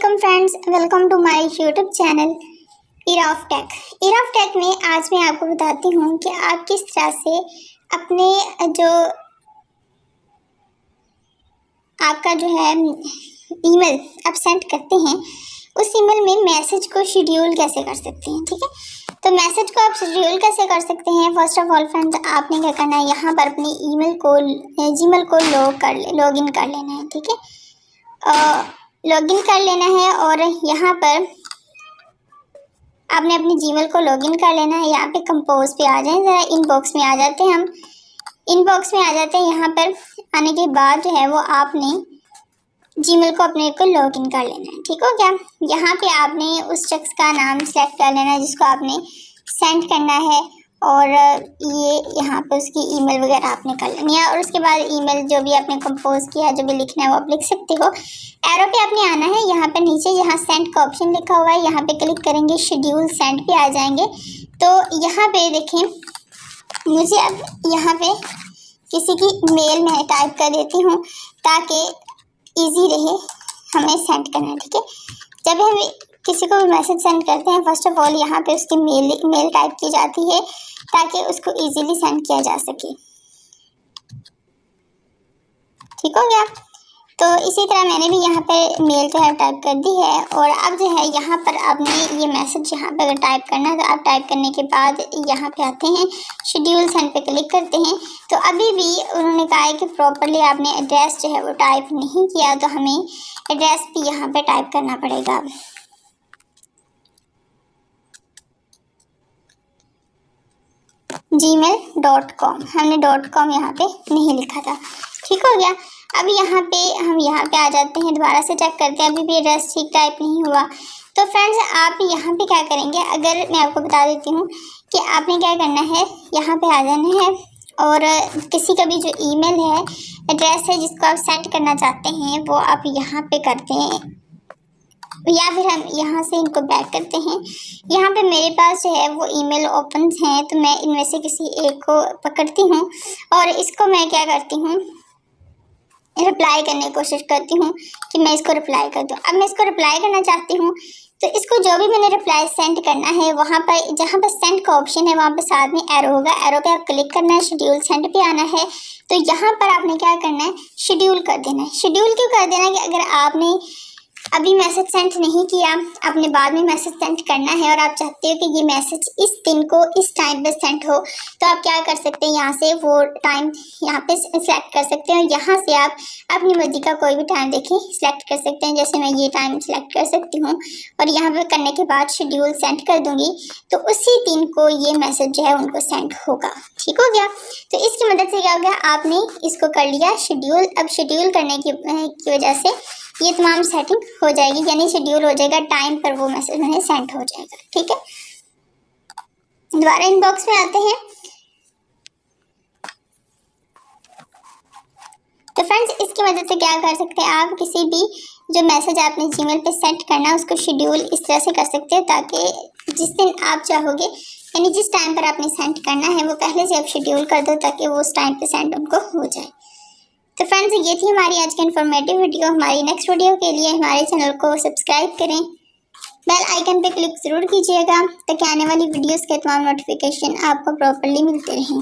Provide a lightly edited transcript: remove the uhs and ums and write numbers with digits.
Welcome friends, welcome to my YouTube channel era of tech. Era of tech में आज मैं आपको बताती हूँ कि आप किस तरह से अपने जो आपका जो है ईमेल आप सेंड करते हैं उस ईमेल में मैसेज को शेड्यूल कैसे कर सकते हैं। ठीक है, तो मैसेज को आप शेड्यूल कैसे कर सकते हैं। फर्स्ट ऑफ ऑल फ्रेंड्स, आपने क्या करना है, यहाँ पर अपनी ईमेल को जीमेल को लॉग इन कर लेना है। ठीक है, लॉगिन कर लेना है और यहाँ पर आपने अपनी जीमेल को लॉगिन कर लेना है। यहाँ पे कंपोज पे आ जाएं, ज़रा इनबॉक्स में आ जाते हैं, हम इनबॉक्स में आ जाते हैं। यहाँ पर आने के बाद जो है वो आपने जीमेल को अपने को लॉगिन कर लेना है। ठीक हो गया। यहाँ पे आपने उस शख्स का नाम सेलेक्ट कर लेना है जिसको आपने सेंड करना है और ये यहाँ पे उसकी ईमेल वगैरह आपने कर लेनी है। और उसके बाद ईमेल जो भी आपने कंपोज किया है, जो भी लिखना है वो आप लिख सकते हो। एरो पे आपने आना है, यहाँ पे नीचे जहाँ सेंड का ऑप्शन लिखा हुआ है यहाँ पे क्लिक करेंगे, शेड्यूल सेंड पे आ जाएंगे। तो यहाँ पे देखें, मुझे अब यहाँ पे किसी की मेल में टाइप कर देती हूँ ताकि ईजी रहे हमें सेंड करना। ठीक है, जब हम किसी को भी मैसेज सेंड करते हैं, फर्स्ट ऑफ ऑल यहाँ पे उसकी मेल टाइप की जाती है ताकि उसको इजीली सेंड किया जा सके। ठीक हो गया। तो इसी तरह मैंने भी यहाँ पे मेल जो है टाइप कर दी है और अब जो है यहाँ पर आपने ये मैसेज यहाँ पे अगर टाइप करना है तो आप टाइप करने के बाद यहाँ पे आते हैं, शेड्यूल सेंड पे क्लिक करते हैं। तो अभी भी उन्होंने कहा है कि प्रॉपरली आपने एड्रेस जो है वो टाइप नहीं किया, तो हमें एड्रेस भी यहाँ पे टाइप करना पड़ेगा। gmail.com, हमने .com यहाँ पे नहीं लिखा था। ठीक हो गया। अब यहाँ पे हम यहाँ पे आ जाते हैं, दोबारा से चेक करते हैं, अभी भी एड्रेस ठीक टाइप नहीं हुआ। तो फ्रेंड्स, आप यहाँ पे क्या करेंगे, अगर मैं आपको बता देती हूँ कि आपने क्या करना है, यहाँ पे आ जाना है और किसी का भी जो ईमेल है, एड्रेस है जिसको आप सेंड करना चाहते हैं वो आप यहाँ पे करते हैं, या फिर हम यहाँ से इनको बैक करते हैं। यहाँ पे मेरे पास जो है वो ईमेल ओपन हैं, तो मैं इनमें से किसी एक को पकड़ती हूँ और इसको मैं क्या करती हूँ, रिप्लाई करने की कोशिश करती हूँ कि मैं इसको रिप्लाई कर दूँ। अब मैं इसको रिप्लाई करना चाहती हूँ, तो इसको जो भी मैंने रिप्लाई सेंड करना है वहाँ पर जहाँ पर सेंड का ऑप्शन है वहाँ पर साथ में एरो होगा, एरो पे आप क्लिक करना है, शेड्यूल सेंड पे आना है। तो यहाँ पर आपने क्या करना है, शेड्यूल कर देना है। शेड्यूल क्यों कर देना है कि अगर आपने अभी मैसेज सेंड नहीं किया, आपने बाद में मैसेज सेंड करना है और आप चाहते हो कि ये मैसेज इस दिन को इस टाइम पे सेंड हो, तो आप क्या कर सकते हैं, यहाँ से वो टाइम यहाँ पे सिलेक्ट कर सकते हैं। यहाँ से आप अपनी मर्जी का कोई भी टाइम देखें सिलेक्ट कर सकते हैं। जैसे मैं ये टाइम सिलेक्ट कर सकती हूँ और यहाँ पे करने के बाद शेड्यूल सेंड कर दूँगी, तो उसी दिन को ये मैसेज जो है उनको सेंड होगा। ठीक हो गया। तो इसकी मदद से क्या हो गया, आपने इसको कर लिया शेड्यूल। अब शेड्यूल करने की वजह से ये तमाम सेटिंग हो जाएगी, यानी शेड्यूल हो जाएगा, टाइम पर वो मैसेज उन्हें सेंड हो जाएगा। ठीक है, दोबारा इनबॉक्स में आते हैं। तो फ्रेंड्स, इसकी मदद से क्या कर सकते हैं, आप किसी भी जो मैसेज आपने जीमेल पे सेंड करना है उसको शेड्यूल इस तरह से कर सकते हैं ताकि जिस दिन आप चाहोगे, यानी जिस टाइम पर आपने सेंड करना है वो पहले से आप शेड्यूल कर दो ताकि वो उस टाइम पे सेंड उनको हो जाए। तो फ्रेंड्स, ये थी हमारी आज की इन्फॉर्मेटिव वीडियो। हमारी नेक्स्ट वीडियो के लिए हमारे चैनल को सब्सक्राइब करें, बेल आइकन पे क्लिक ज़रूर कीजिएगा ताकि आने वाली वीडियोस के तमाम नोटिफिकेशन आपको प्रॉपरली मिलते रहें।